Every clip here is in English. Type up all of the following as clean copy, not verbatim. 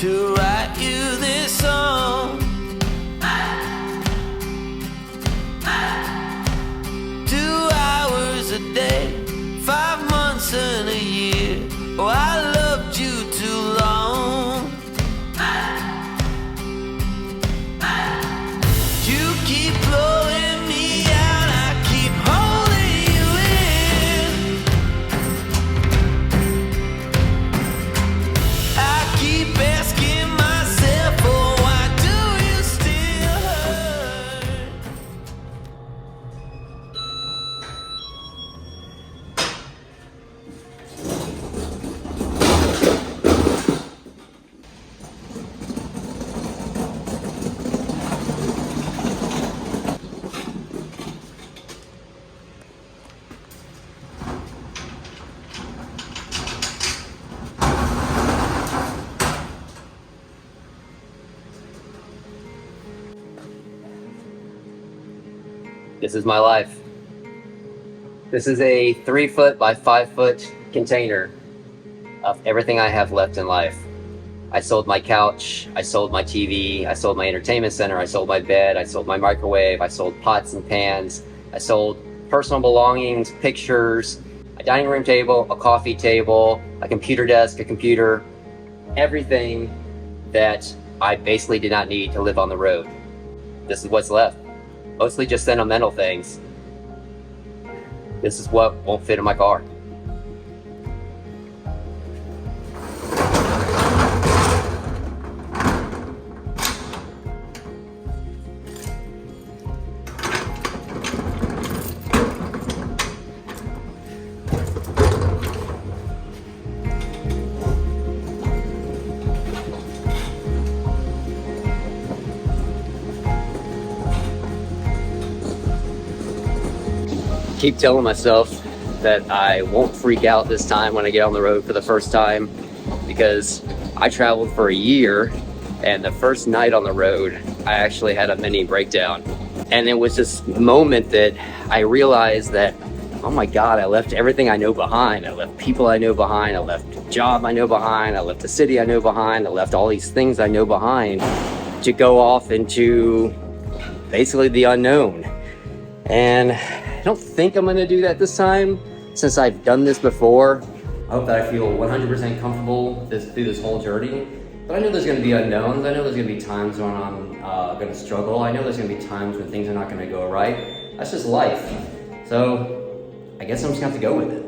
to write you this song. 2 hours a day, 5 months and a year. Oh, I loved you too long. You keep blowing me out, I keep holding you in. I keep asking myself, oh, why do you still hurt? This is my life. This is a 3-foot by 5-foot container of everything I have left in life. I sold my couch, I sold my TV, I sold my entertainment center, I sold my bed, I sold my microwave, I sold pots and pans, I sold personal belongings, pictures, a dining room table, a coffee table, a computer desk, a computer, everything that I basically did not need to live on the road. This is what's left. Mostly just sentimental things. This is what won't fit in my car. Keep telling myself that I won't freak out this time when I get on the road for the first time, because I traveled for a year, and the first night on the road I actually had a mini breakdown. And it was this moment that I realized that, oh my God, I left everything I know behind. I left people I know behind, I left a job I know behind, I left the city I know behind, I left all these things I know behind to go off into basically the unknown. And I don't think I'm gonna do that this time, since I've done this before. I hope that I feel 100% comfortable through this whole journey. But I know there's gonna be unknowns. I know there's gonna be times when I'm gonna struggle. I know there's gonna be times when things are not gonna go right. That's just life. So I guess I'm just gonna have to go with it.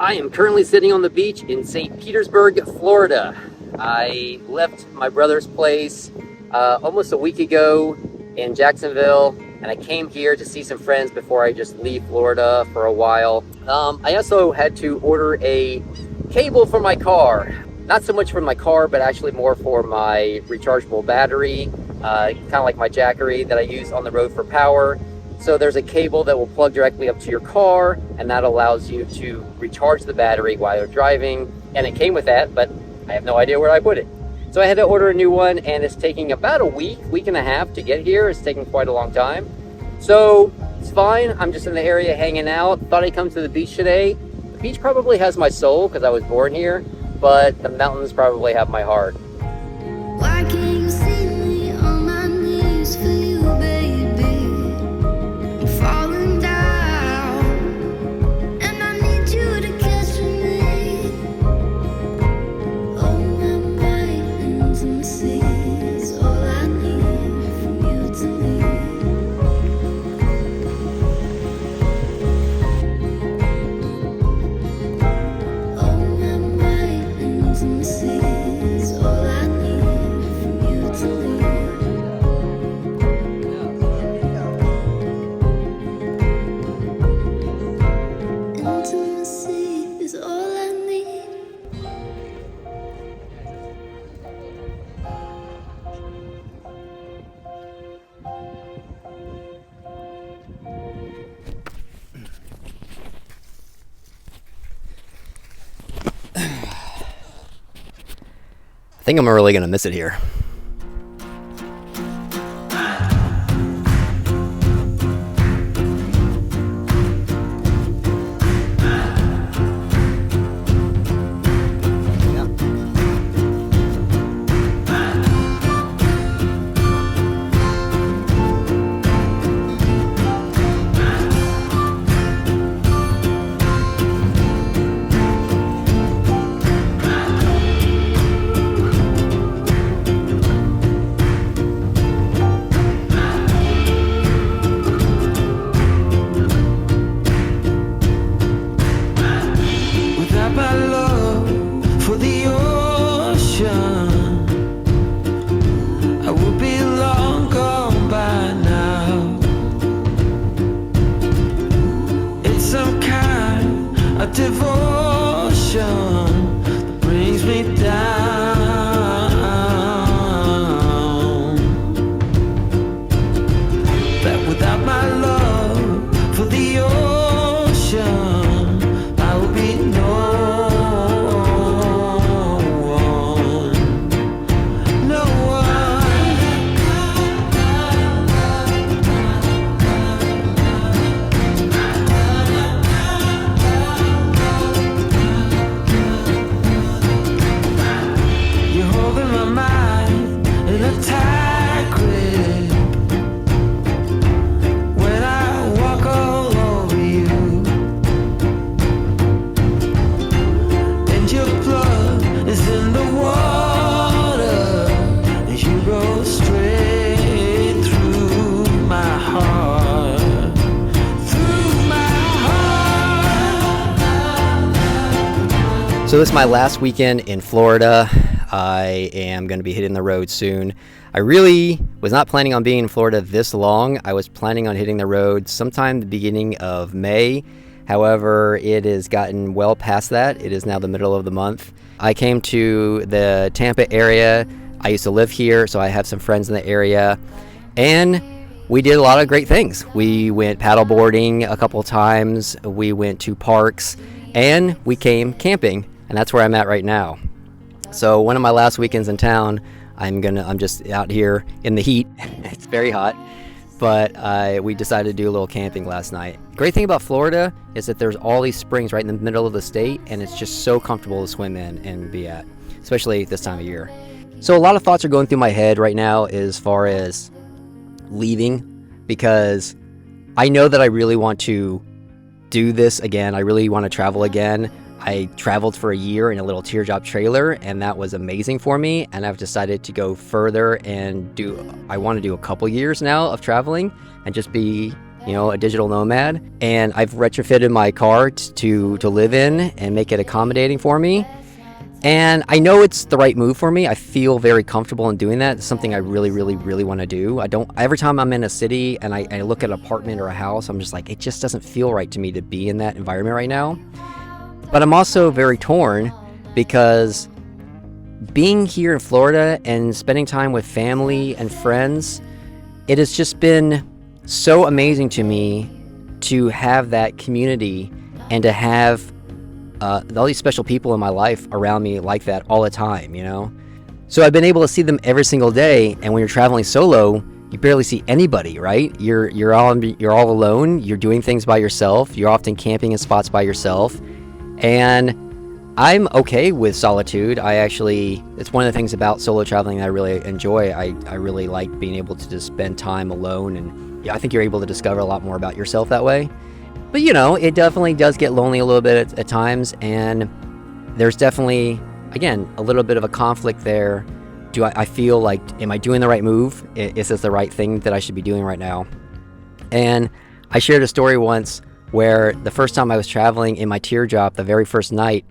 I am currently sitting on the beach in St. Petersburg, Florida. I left my brother's place almost a week ago in Jacksonville, and I came here to see some friends before I just leave Florida for a while. I also had to order a cable for my car. Not so much for my car, but actually more for my rechargeable battery, kind of like my Jackery that I use on the road for power. So there's a cable that will plug directly up to your car, and that allows you to recharge the battery while you're driving. And it came with that, but I have no idea where I put it. So I had to order a new one, and it's taking about a week and a half to get here. It's taking quite a long time. So it's fine. I'm just in the area hanging out. Thought I'd come to the beach today. The beach probably has my soul because I was born here, but the mountains probably have my heart. Why can't you see me on my knees for you, baby? I'm falling down, and I need you to catch me. Oh, my intimacy is all I need from you to leave. Oh, my intimacy is all I need from you to leave. Intimacy is all I need. I think I'm really gonna miss it here. Without my love for the ocean, I would be long gone by now. It's some kind of devotion that brings me down. That without my love for the ocean, I will be no one, no one. You're holding my mind in a tight grip when I walk all over you. And your blood is in the water as you go straight through my heart, through my heart. So this is my last weekend in Florida. I am going to be hitting the road soon. I really was not planning on being in Florida this long. I was planning on hitting the road sometime the beginning of May. However, it has gotten well past that. It is now the middle of the month. I came to the Tampa area. I used to live here, so I have some friends in the area. And we did a lot of great things. We went paddleboarding a couple times. We went to parks, and we came camping. And that's where I'm at right now. So one of my last weekends in town, I'm just out here in the heat. It's very hot, but we decided to do a little camping last night. Great thing about Florida is that there's all these springs right in the middle of the state, and it's just so comfortable to swim in and be at, especially this time of year. So a lot of thoughts are going through my head right now as far as leaving, because I know that I really want to do this again. I really want to travel again. I traveled for a year in a little teardrop trailer, and that was amazing for me. And I've decided to go further and I want to do a couple years now of traveling and just be, a digital nomad. And I've retrofitted my car to live in and make it accommodating for me. And I know it's the right move for me. I feel very comfortable in doing that. It's something I really, really, really want to do. Every time I'm in a city and I look at an apartment or a house, I'm just like, it just doesn't feel right to me to be in that environment right now. But I'm also very torn because being here in Florida and spending time with family and friends, it has just been so amazing to me to have that community and to have all these special people in my life around me like that all the time, you know? So I've been able to see them every single day, and when you're traveling solo, you barely see anybody, right? You're all alone, you're doing things by yourself, you're often camping in spots by yourself, and I'm okay with solitude. It's one of the things about solo traveling that I really enjoy. I really like being able to just spend time alone, and I think you're able to discover a lot more about yourself that way. But you know, it definitely does get lonely a little bit at times, and there's definitely, again, a little bit of a conflict there. I feel like, am I doing the right move? Is this the right thing that I should be doing right now? And I shared a story once where the first time I was traveling in my teardrop, the very first night,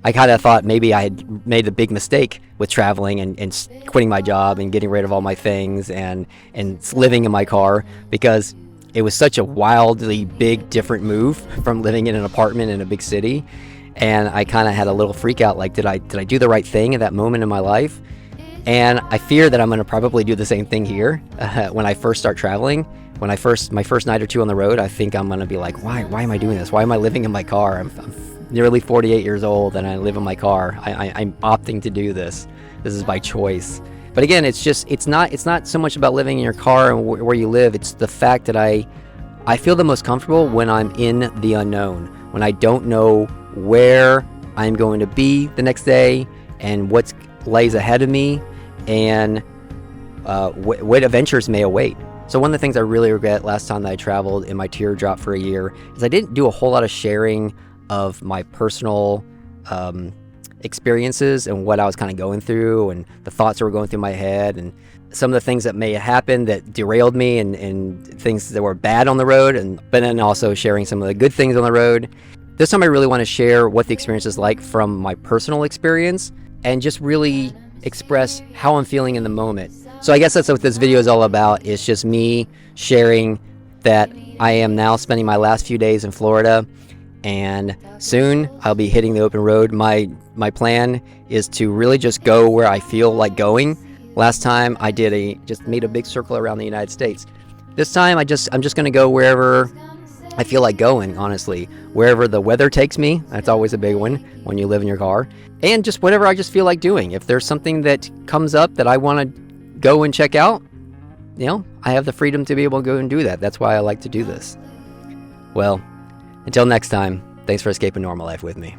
I kind of thought maybe I had made a big mistake with traveling and quitting my job and getting rid of all my things and living in my car, because it was such a wildly big, different move from living in an apartment in a big city. And I kind of had a little freak out, like, did I do the right thing at that moment in my life? And I fear that I'm going to probably do the same thing here when I first start traveling. My first night or two on the road, I think I'm going to be like, why am I doing this? Why am I living in my car? I'm nearly 48 years old and I live in my car. I'm opting to do this. This is by choice. But again, it's not so much about living in your car and where you live. It's the fact that I feel the most comfortable when I'm in the unknown, when I don't know where I'm going to be the next day and what lays ahead of me, and what adventures may await. So one of the things I really regret last time that I traveled in my teardrop for a year is I didn't do a whole lot of sharing of my personal experiences and what I was kind of going through and the thoughts that were going through my head and some of the things that may have happened that derailed me and things that were bad on the road, but then also sharing some of the good things on the road. This time I really want to share what the experience is like from my personal experience and just really express how I'm feeling in the moment. So I guess that's what this video is all about. It's just me sharing that I am now spending my last few days in Florida, and soon I'll be hitting the open road. My plan is to really just go where I feel like going. Last time I just made a big circle around the United States. This time I'm just going to go wherever I feel like going, honestly. Wherever the weather takes me, that's always a big one when you live in your car. And just whatever I just feel like doing. If there's something that comes up that I want to go and check out, you know, I have the freedom to be able to go and do that. That's why I like to do this. Well, until next time, thanks for escaping normal life with me.